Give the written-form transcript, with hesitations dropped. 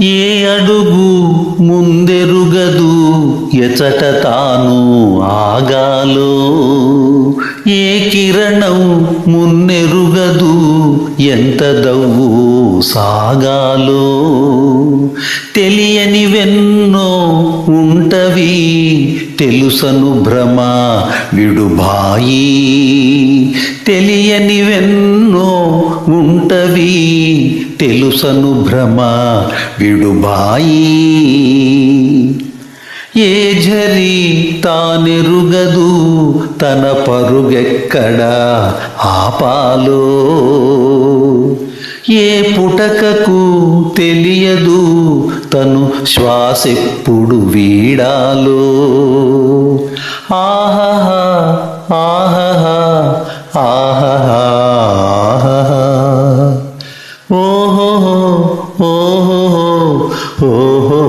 ఏ అడుగు ముందెరుగదు ఎచట తాను ఆగాలో, ఏ కిరణం మున్నెరుగదు ఎంత దవ్వు సాగాలో. తెలియనివెన్నో ఉంటవి తెలుసను భ్రమ విడుబాయి, తెలియనివెన్నో ఉంటవి తెలుసను భ్రమ విడుబాయి. ఏ ఝరి తానెరుగదు తన పరుగెక్కడ ఆపాలో, ఏ పుటకకు తెలియదు తను శ్వాసెప్పుడు వీడాలో. ఆహా ఆహా ఆహా ఓహో ఓహో ఓహో